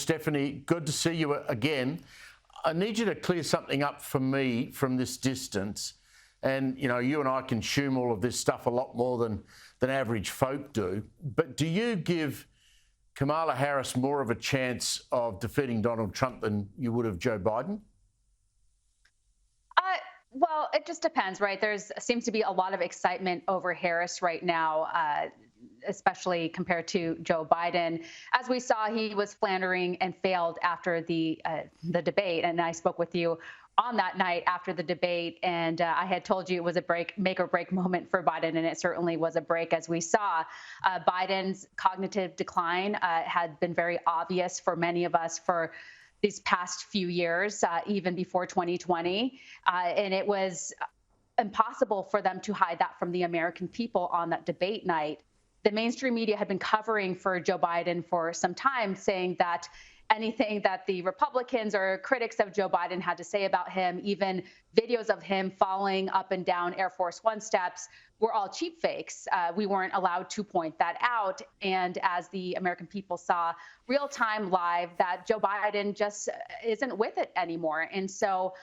Stephanie. Good to see you again. I need you to clear something up for me from this distance. And, you know, you and I consume all of this stuff a lot more than average folk do. But do you give Kamala Harris more of a chance of defeating Donald Trump than you would have Joe Biden? Well, it just depends, right? Seems to be a lot of excitement over Harris right now, especially compared to Joe Biden. As we saw, he was floundering and failed after the debate. And I spoke with you on that night after the debate, and I had told you it was a make or break moment for Biden, and it certainly was a break. As we saw, Biden's cognitive decline had been very obvious for many of us for these past few years, even before 2020. And it was impossible for them to hide that from the American people on that debate night. The mainstream media had been covering for Joe Biden for some time, saying that anything that the Republicans or critics of Joe Biden had to say about him, even videos of him falling up and down Air Force One steps, were all cheap fakes. We weren't allowed to point that out. And as the American people saw real time live, that Joe Biden just isn't with it anymore. And so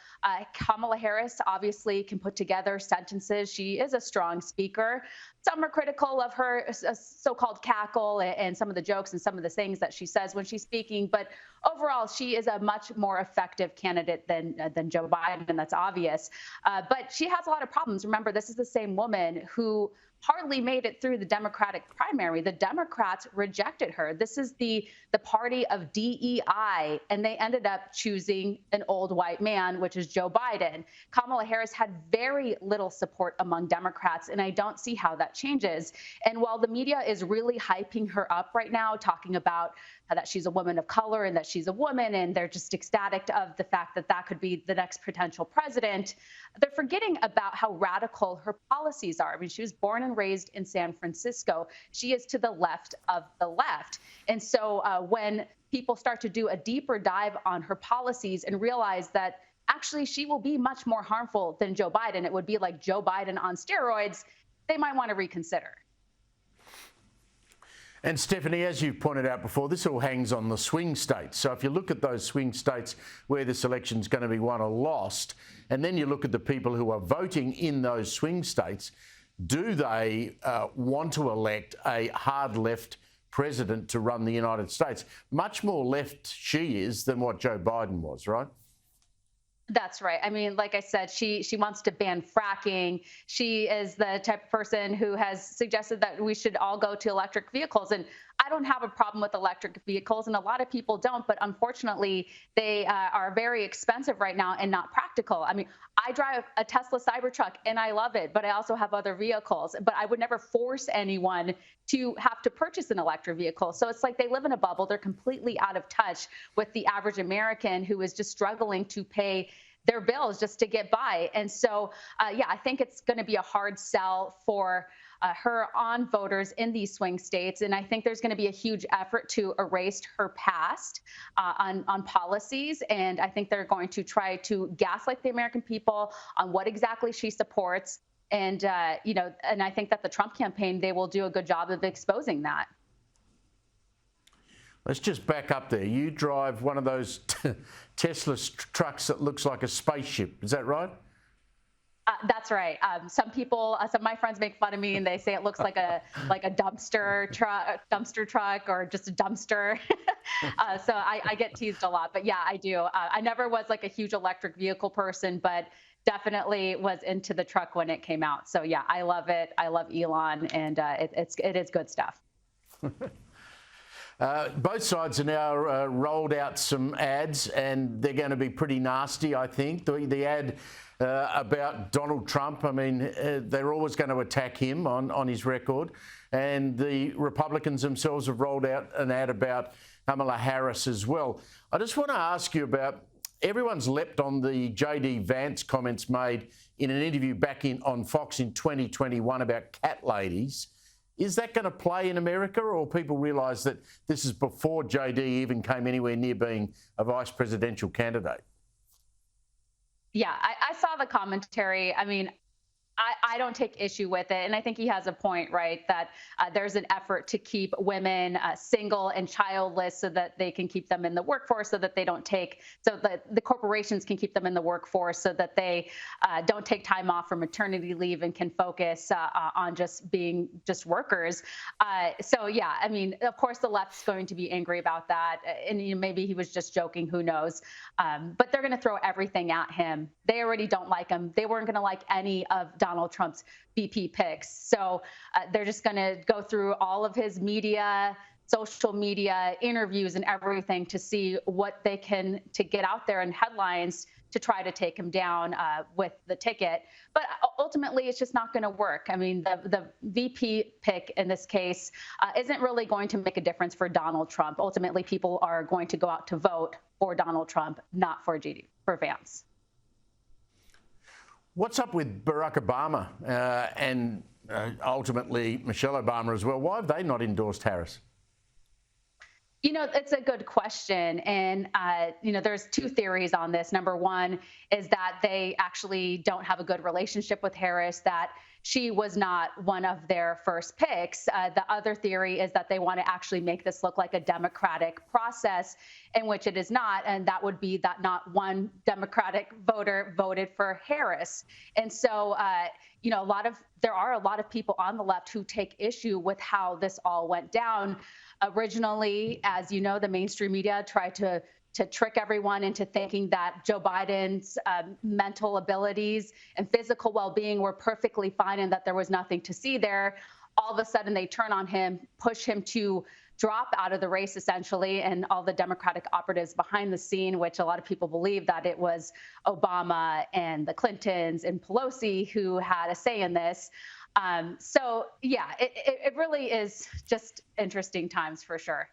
Kamala Harris obviously can put together sentences. She is a strong speaker. Some are critical of her so-called cackle and some of the jokes and some of the things that she says when she's speaking. But overall, she is a much more effective candidate than Joe Biden, and that's obvious. But she has a lot of problems. Remember, this is the same woman who hardly made it through the Democratic primary. The Democrats rejected her. This is the party of DEI, and they ended up choosing an old white man, which is Joe Biden. Kamala Harris had very little support among Democrats, and I don't see how that changes. And while the media is really hyping her up right now, talking about that she's a woman of color and that she's a woman, and they're just ecstatic of the fact that that could be the next potential president, they're forgetting about how radical her policies are. I mean, she was born and raised in San Francisco. She is to the left of the left. And so when people start to do a deeper dive on her policies and realize that actually she will be much more harmful than Joe Biden, it would be like Joe Biden on steroids, they might want to reconsider. And Stephanie, as you pointed out before, this all hangs on the swing states. So if you look at those swing states where this election is going to be won or lost, and then you look at the people who are voting in those swing states, do they want to elect a hard left president to run the United States? Much more left she is than what Joe Biden was, right? That's right. I mean, like I said, she wants to ban fracking. She is the type of person who has suggested that we should all go to electric vehicles. And I don't have a problem with electric vehicles, and a lot of people don't. But unfortunately, they are very expensive right now and not practical. I mean, I drive a Tesla Cybertruck and I love it, but I also have other vehicles. But I would never force anyone to have to purchase an electric vehicle. So it's like they live in a bubble. They're completely out of touch with the average American who is just struggling to pay their bills just to get by. And so, yeah, I think it's going to be a hard sell for her on voters in these swing states. And I think there's going to be a huge effort to erase her past on policies. And I think they're going to try to gaslight the American people on what exactly she supports. And, and I think that the Trump campaign, they will do a good job of exposing that. Let's just back up there. You drive one of those Tesla trucks that looks like a spaceship. Is that right? That's right. Some people, some of my friends make fun of me and they say it looks like a dumpster truck or just a dumpster. So I get teased a lot, but yeah, I do. I never was like a huge electric vehicle person, but definitely was into the truck when it came out. So yeah, I love it. I love Elon, and it is good stuff. Both sides are now rolled out some ads, and they're going to be pretty nasty, I think. The ad about Donald Trump, I mean, they're always going to attack him on his record. And the Republicans themselves have rolled out an ad about Kamala Harris as well. I just want to ask you about, everyone's leapt on the J.D. Vance comments made in an interview back on Fox in 2021 about cat ladies. Is that going to play in America, or people realise that this is before JD even came anywhere near being a vice presidential candidate? Yeah, I saw the commentary. I mean, I don't take issue with it. And I think he has a point, right? That there's an effort to keep women single and childless so that they can keep them in the workforce, so that they don't take, so that the corporations can keep them in the workforce so that they don't take time off for maternity leave and can focus on just being just workers. So, yeah, I mean, of course, the left's going to be angry about that. And maybe he was just joking, who knows? But they're going to throw everything at him. They already don't like him. They weren't going to like any of Donald Trump's VP picks. So they're just going to go through all of his media, social media, interviews, and everything to see what they can to get out there in headlines to try to take him down with the ticket. But ultimately, it's just not going to work. I mean, the VP pick in this case isn't really going to make a difference for Donald Trump. Ultimately, people are going to go out to vote for Donald Trump, not for Vance. What's up with Barack Obama and ultimately Michelle Obama as well? Why have they not endorsed Harris? It's a good question. And, there's two theories on this. Number one is that they actually don't have a good relationship with Harris, that she was not one of their first picks. The other theory is that they want to actually make this look like a democratic process, in which it is not. And that would be that not one Democratic voter voted for Harris. And so, there are a lot of people on the left who take issue with how this all went down. Originally, as you know, the mainstream media tried to trick everyone into thinking that Joe Biden's mental abilities and physical well-being were perfectly fine and that there was nothing to see there. All of a sudden, they turn on him, push him to drop out of the race, essentially, and all the Democratic operatives behind the scene, which a lot of people believe that it was Obama and the Clintons and Pelosi who had a say in this. So, yeah, it really is just interesting times for sure.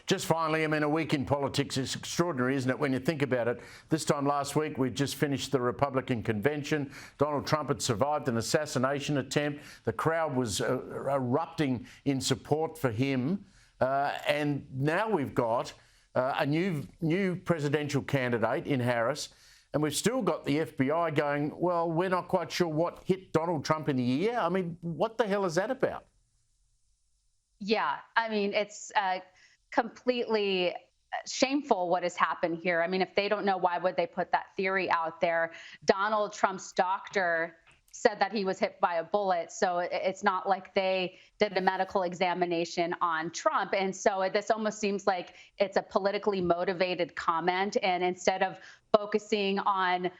Just finally, I mean, a week in politics is extraordinary, isn't it? When you think about it, this time last week, we'd just finished the Republican convention. Donald Trump had survived an assassination attempt. The crowd was erupting in support for him. And now we've got a new presidential candidate in Harris. And we've still got the FBI going, well, we're not quite sure what hit Donald Trump in the ear. I mean, what the hell is that about? Yeah, I mean, it's completely shameful what has happened here. I mean, if they don't know, why would they put that theory out there? Donald Trump's doctor said that he was hit by a bullet. So it's not like they did a medical examination on Trump. And so this almost seems like it's a politically motivated comment. And instead of focusing on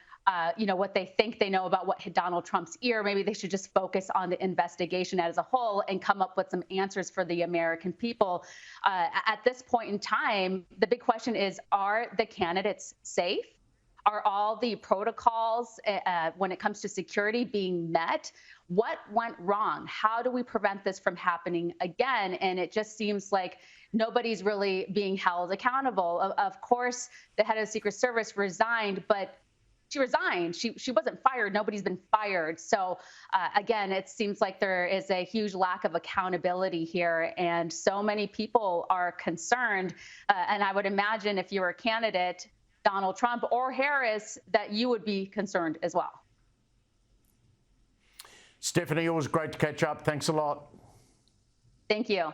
what they think they know about what hit Donald Trump's ear, maybe they should just focus on the investigation as a whole and come up with some answers for the American people. At this point in time, the big question is, are the candidates safe? Are all the protocols when it comes to security being met? What went wrong? How do we prevent this from happening again? And it just seems like nobody's really being held accountable. Of course, the head of the Secret Service resigned, but she resigned. She wasn't fired. Nobody's been fired. So again, it seems like there is a huge lack of accountability here, and so many people are concerned. And I would imagine if you were a candidate, Donald Trump or Harris, that you would be concerned as well. Stephanie, always great to catch up. Thanks a lot. Thank you.